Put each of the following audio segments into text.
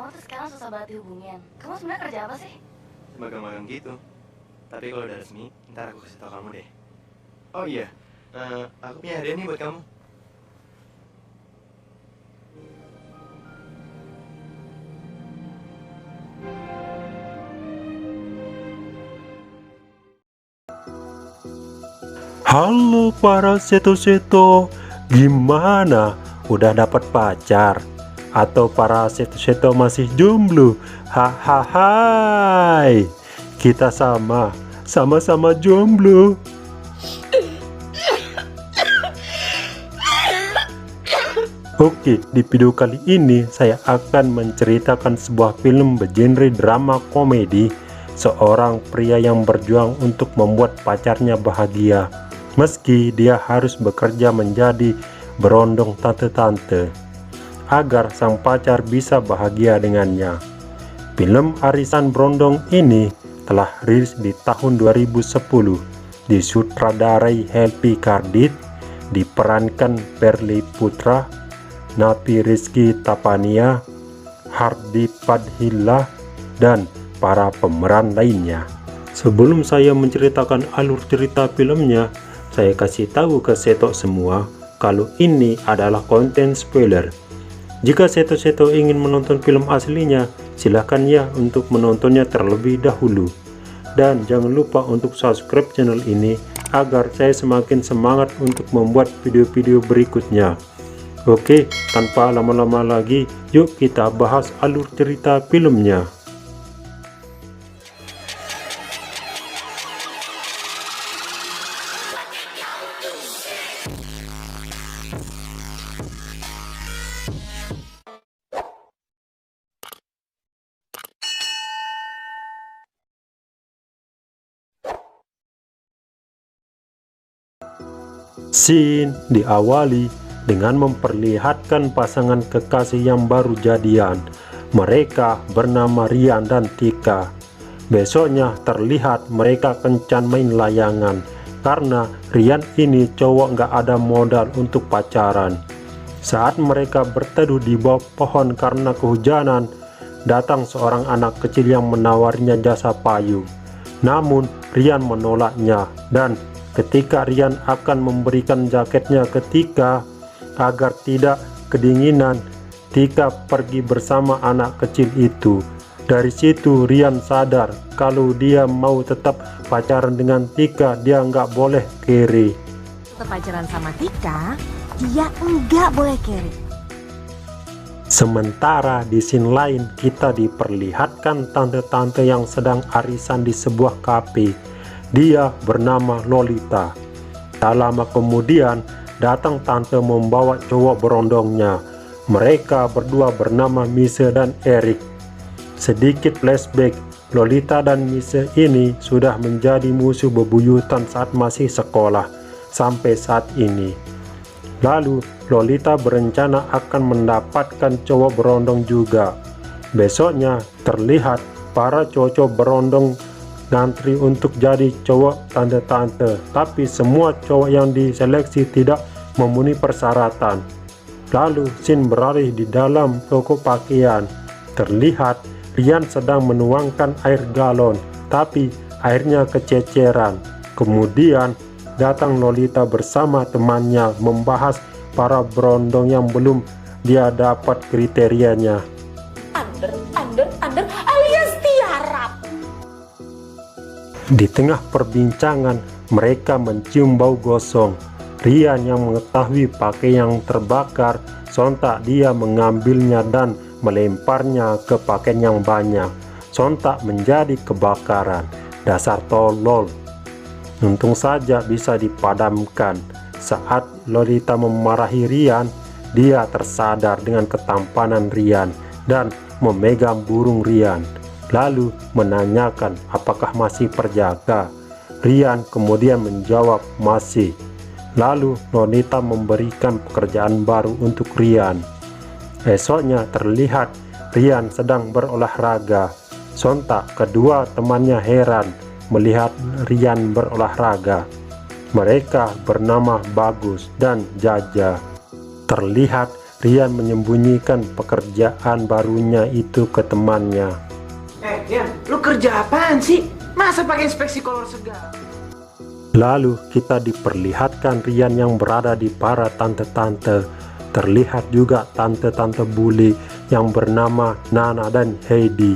kamu tuh sekarang susah banget dihubungin. Kamu sebenarnya kerja apa sih? Magang-magang gitu. Tapi kalau udah resmi, ntar aku kasih tau kamu deh. Oh iya, aku punya hadiah nih buat kamu. Halo para seto-seto, gimana? Udah dapat pacar? Atau para seto-seto masih jomblo? Hahaha, kita sama-sama jomblo. Oke, di video kali ini saya akan menceritakan sebuah film bergenre drama komedi. Seorang pria yang berjuang untuk membuat pacarnya bahagia, meski dia harus bekerja menjadi berondong tante-tante agar sang pacar bisa bahagia dengannya. Film Arisan Berondong ini telah rilis di tahun 2010, disutradarai Helpy Kardit, diperankan Perly Putra, Napi Rizky Tapania, Hardi Padhilla, dan para pemeran lainnya. Sebelum saya menceritakan alur cerita filmnya, saya kasih tahu ke seto semua kalau ini adalah konten spoiler. Jika seto-seto ingin menonton film aslinya, silahkan ya untuk menontonnya terlebih dahulu. Dan jangan lupa untuk subscribe channel ini agar saya semakin semangat untuk membuat video-video berikutnya. Oke, tanpa lama-lama lagi, yuk kita bahas alur cerita filmnya. Scene diawali dengan memperlihatkan pasangan kekasih yang baru jadian. Mereka bernama Rian dan Tika. Besoknya terlihat mereka kencan main layangan karena Rian ini cowok nggak ada modal untuk pacaran. Saat mereka berteduh di bawah pohon karena kehujanan, datang seorang anak kecil yang menawarnya jasa payung. Namun Rian menolaknya, dan ketika Rian akan memberikan jaketnya ke Tika agar tidak kedinginan, Tika pergi bersama anak kecil itu. Dari situ Rian sadar kalau dia mau tetap pacaran dengan Tika, dia nggak boleh kere. Tetap pacaran sama Tika, dia nggak boleh kere. Sementara di scene lain kita diperlihatkan tante-tante yang sedang arisan di sebuah kafe. Dia bernama Lolita. Tak lama kemudian datang tante membawa cowok berondongnya. Mereka berdua bernama Mise dan Eric. Sedikit flashback, Lolita dan Mise ini sudah menjadi musuh bebuyutan saat masih sekolah sampai saat ini. Lalu Lolita berencana akan mendapatkan cowok berondong juga. Besoknya terlihat para cowok berondong ngantri untuk jadi cowok tante-tante, tapi semua cowok yang diseleksi tidak memenuhi persyaratan. Lalu scene beralih di dalam toko pakaian. Terlihat Rian sedang menuangkan air galon, tapi airnya kececeran. Kemudian datang Lolita bersama temannya membahas para berondong yang belum dia dapat kriterianya. Under alias tiarap. Di tengah perbincangan, mereka mencium bau gosong. Rian yang mengetahui pakaian yang terbakar, sontak dia mengambilnya dan melemparnya ke pakaian yang banyak. Sontak menjadi kebakaran. Dasar tolol. Untung saja bisa dipadamkan. Saat Lolita memarahi Rian, dia tersadar dengan ketampanan Rian dan memegang burung Rian. Lalu menanyakan apakah masih perjaka. Rian kemudian menjawab masih. Lalu Lolita memberikan pekerjaan baru untuk Rian. Esoknya terlihat Rian sedang berolahraga. Sontak kedua temannya heran melihat Rian berolahraga. Mereka bernama Bagus dan Jaja. Terlihat Rian menyembunyikan pekerjaan barunya itu ke temannya. Rian, lu kerja apaan sih? Masa pakai inspeksi kolor segala? Lalu kita diperlihatkan Rian yang berada di para tante-tante. Terlihat juga tante-tante bule yang bernama Nana dan Heidi.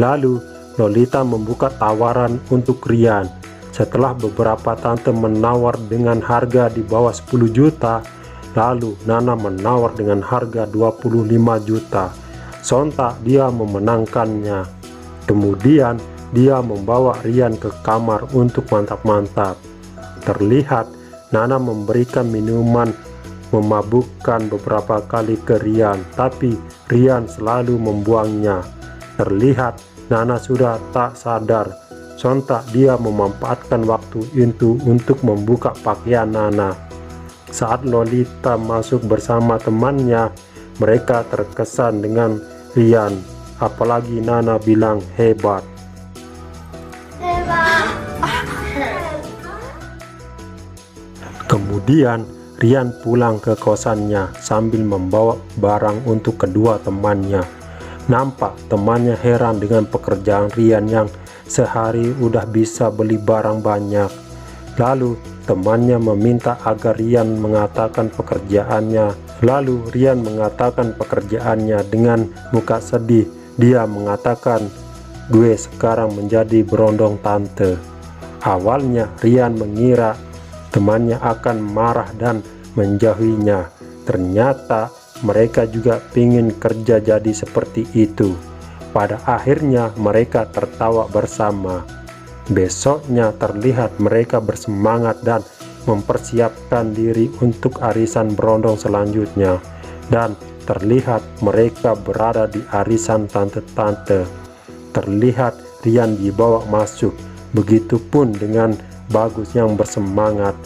Lalu Lolita membuka tawaran untuk Rian. Setelah beberapa tante menawar dengan harga di bawah 10 juta, lalu Nana menawar dengan harga 25 juta. Sontak dia memenangkannya. Kemudian dia membawa Rian ke kamar untuk mantap-mantap. Terlihat Nana memberikan minuman memabukkan beberapa kali ke Rian, tapi Rian selalu membuangnya. Terlihat Nana sudah tak sadar. Sontak dia memanfaatkan waktu itu untuk membuka pakaian Nana. Saat Lolita masuk bersama temannya, mereka terkesan dengan Rian, apalagi Nana bilang hebat. Kemudian Rian pulang ke kosannya sambil membawa barang untuk kedua temannya. Nampak temannya heran dengan pekerjaan Rian yang sehari udah bisa beli barang banyak. Lalu temannya meminta agar Rian mengatakan pekerjaannya. Lalu Rian mengatakan pekerjaannya dengan muka sedih. Dia mengatakan, "Gue sekarang menjadi berondong tante." Awalnya Rian mengira temannya akan marah dan menjauhinya. Ternyata mereka juga ingin kerja jadi seperti itu. Pada akhirnya mereka tertawa bersama. Besoknya terlihat mereka bersemangat dan mempersiapkan diri untuk arisan berondong selanjutnya. Dan terlihat mereka berada di arisan tante-tante. Terlihat Rian dibawa masuk. Begitupun dengan Bagus yang bersemangat.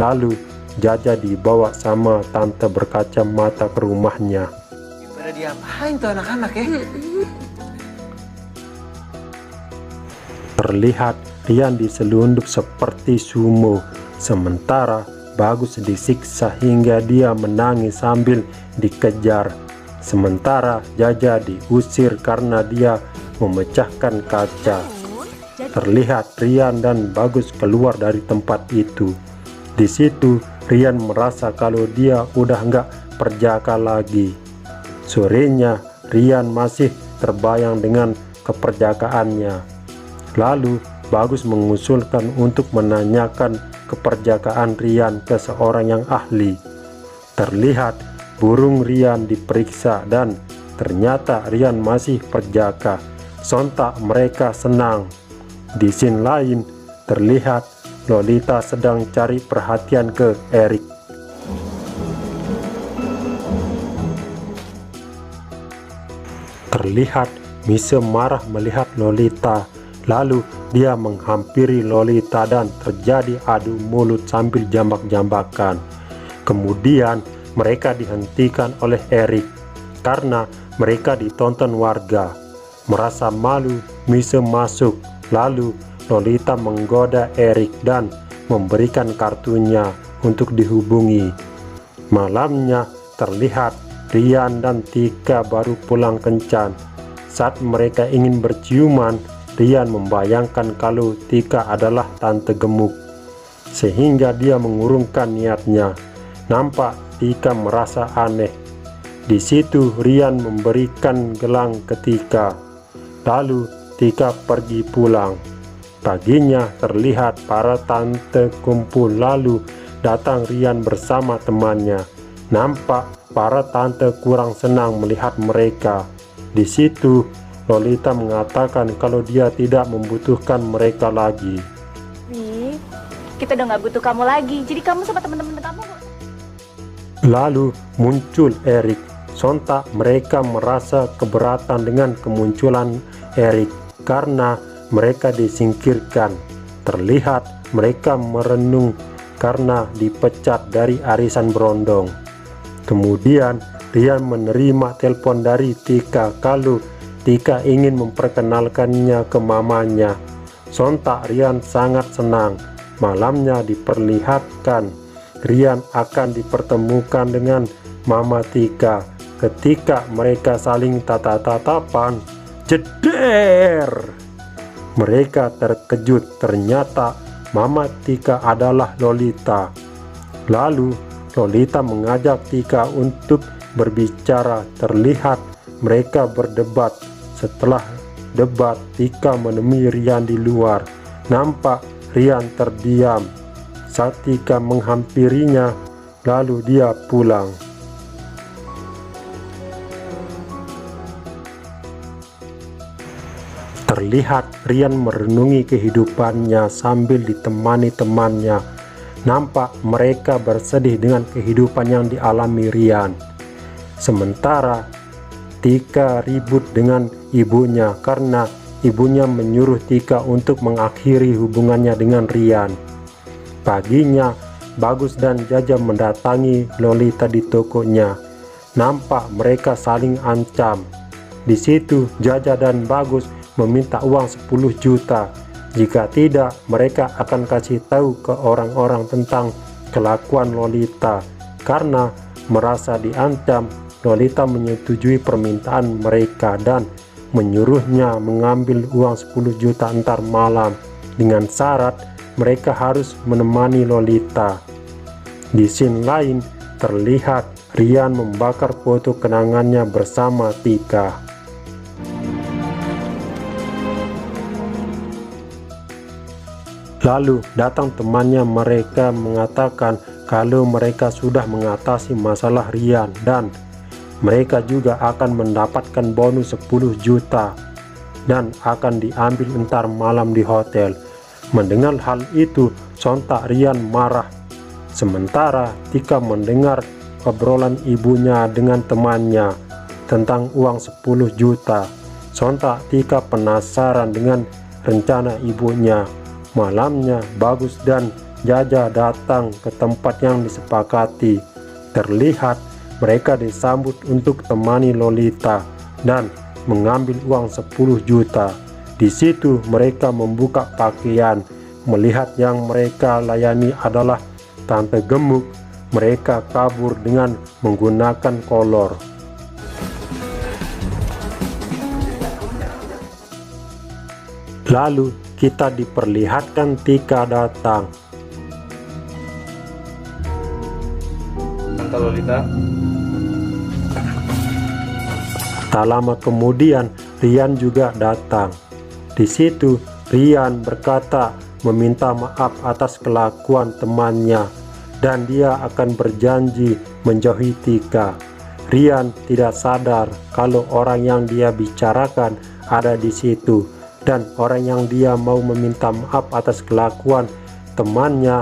Lalu Jaja dibawa sama tante berkacamata ke rumahnya. Pada diapain tuh anak-anak ya? Terlihat Rian diselundup seperti sumo. Sementara Bagus disiksa hingga dia menangis sambil dikejar. Sementara Jaja diusir karena dia memecahkan kaca. Terlihat Rian dan Bagus keluar dari tempat itu. Di situ Rian merasa kalau dia udah nggak perjaka lagi. Sorenya Rian masih terbayang dengan keperjakaannya. Lalu Bagus mengusulkan untuk menanyakan keperjakaan Rian ke seorang yang ahli. Terlihat burung Rian diperiksa dan ternyata Rian masih perjaka. Sontak mereka senang. Di scene lain terlihat Lolita sedang cari perhatian ke Erik. Terlihat Mise marah melihat Lolita. Lalu dia menghampiri Lolita dan terjadi adu mulut sambil jambak-jambakan. Kemudian mereka dihentikan oleh Erik karena mereka ditonton warga. Merasa malu, Mise masuk. Lalu Lolita menggoda Erik dan memberikan kartunya untuk dihubungi. Malamnya terlihat Rian dan Tika baru pulang kencan. Saat mereka ingin berciuman, Rian membayangkan kalau Tika adalah tante gemuk, sehingga dia mengurungkan niatnya. Nampak Tika merasa aneh. Di situ Rian memberikan gelang ke Tika. Lalu Tika pergi pulang. Paginya terlihat para tante kumpul, lalu datang Rian bersama temannya. Nampak para tante kurang senang melihat mereka. Di situ Lolita mengatakan kalau dia tidak membutuhkan mereka lagi. Wi, kita udah nggak butuh kamu lagi. Jadi kamu sama teman-teman kamu. Lalu muncul Erik. Sontak mereka merasa keberatan dengan kemunculan Erik karena mereka disingkirkan. Terlihat mereka merenung karena dipecat dari arisan berondong. Kemudian Rian menerima telepon dari Tika kalau Tika ingin memperkenalkannya ke mamanya. Sontak Rian sangat senang. Malamnya diperlihatkan Rian akan dipertemukan dengan Mama Tika. Ketika mereka saling tatap-tatapan, jeder! Mereka terkejut, ternyata Mama Tika adalah Lolita. Lalu Lolita mengajak Tika untuk berbicara. Terlihat mereka berdebat. Setelah debat, Tika menemui Rian di luar. Nampak Rian terdiam saat Tika menghampirinya, lalu dia pulang. Terlihat Rian merenungi kehidupannya sambil ditemani temannya. Nampak mereka bersedih dengan kehidupan yang dialami Rian. Sementara Tika ribut dengan ibunya karena ibunya menyuruh Tika untuk mengakhiri hubungannya dengan Rian. Paginya, Bagus dan Jaja mendatangi Lolita di tokonya. Nampak mereka saling ancam. Di situ Jaja dan Bagus meminta uang 10 juta. Jika tidak, mereka akan kasih tahu ke orang-orang tentang kelakuan Lolita. Karena merasa diancam, Lolita menyetujui permintaan mereka dan menyuruhnya mengambil uang 10 juta antar malam dengan syarat mereka harus menemani Lolita. Di scene lain terlihat Rian membakar foto kenangannya bersama Tika. Lalu datang temannya, mereka mengatakan kalau mereka sudah mengatasi masalah Rian dan mereka juga akan mendapatkan bonus 10 juta dan akan diambil entar malam di hotel. Mendengar hal itu, sontak Rian marah. Sementara Tika mendengar obrolan ibunya dengan temannya tentang uang 10 juta. Sontak Tika penasaran dengan rencana ibunya. Malamnya Bagus dan Jaja datang ke tempat yang disepakati. Terlihat mereka disambut untuk temani Lolita dan mengambil uang 10 juta. Di situ mereka membuka pakaian. Melihat yang mereka layani adalah Tante Gemuk, mereka kabur dengan menggunakan kolor. Lalu kita diperlihatkan Tika datang. Tante Lolita. Tak lama kemudian Rian juga datang. Di situ Rian berkata meminta maaf atas kelakuan temannya dan dia akan berjanji menjauhi Tika. Rian tidak sadar kalau orang yang dia bicarakan ada di situ. Dan orang yang dia mau meminta maaf atas kelakuan temannya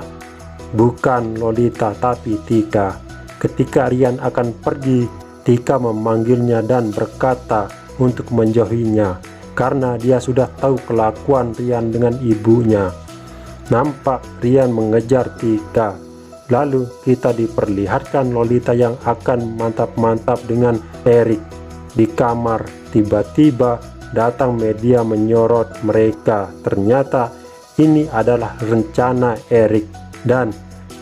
bukan Lolita tapi Tika. Ketika Rian akan pergi, Tika memanggilnya dan berkata untuk menjauhinya karena dia sudah tahu kelakuan Rian dengan ibunya. Nampak Rian mengejar Tika. Lalu kita diperlihatkan Lolita yang akan mantap-mantap dengan Erik di kamar. Tiba-tiba datang media menyorot mereka. Ternyata ini adalah rencana Erik dan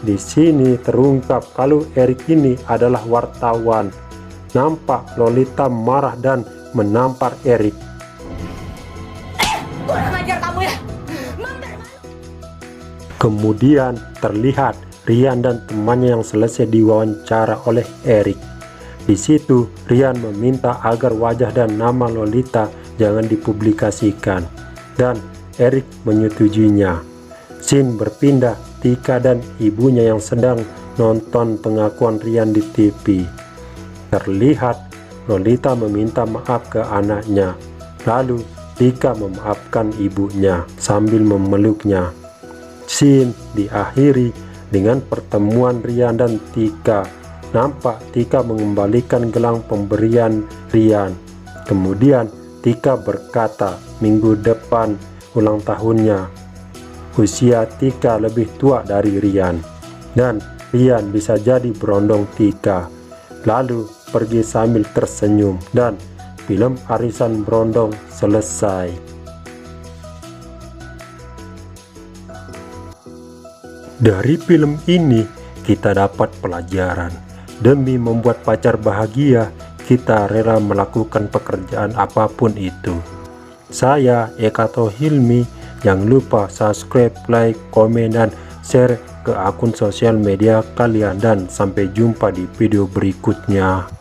di sini terungkap kalau Erik ini adalah wartawan. Nampak Lolita marah dan menampar Erik. Kurang ajar kamu ya. Kemudian terlihat Rian dan temannya yang selesai diwawancara oleh Erik. Di situ Rian meminta agar wajah dan nama Lolita jangan dipublikasikan dan Erik menyetujuinya. Scene berpindah Tika dan ibunya yang sedang nonton pengakuan Rian di TV. Terlihat Lolita meminta maaf ke anaknya. Lalu Tika memaafkan ibunya sambil memeluknya. Scene diakhiri dengan pertemuan Rian dan Tika. Nampak Tika mengembalikan gelang pemberian Rian. Kemudian Tika berkata minggu depan ulang tahunnya. Usia Tika lebih tua dari Rian dan Rian bisa jadi berondong Tika. Lalu pergi sambil tersenyum dan film Arisan Berondong selesai. Dari film ini kita dapat pelajaran Demi membuat pacar bahagia, kita rela melakukan pekerjaan apapun itu. Saya Eka Hilmi, jangan lupa subscribe, like, komen, dan share ke akun sosial media kalian, dan sampai jumpa di video berikutnya.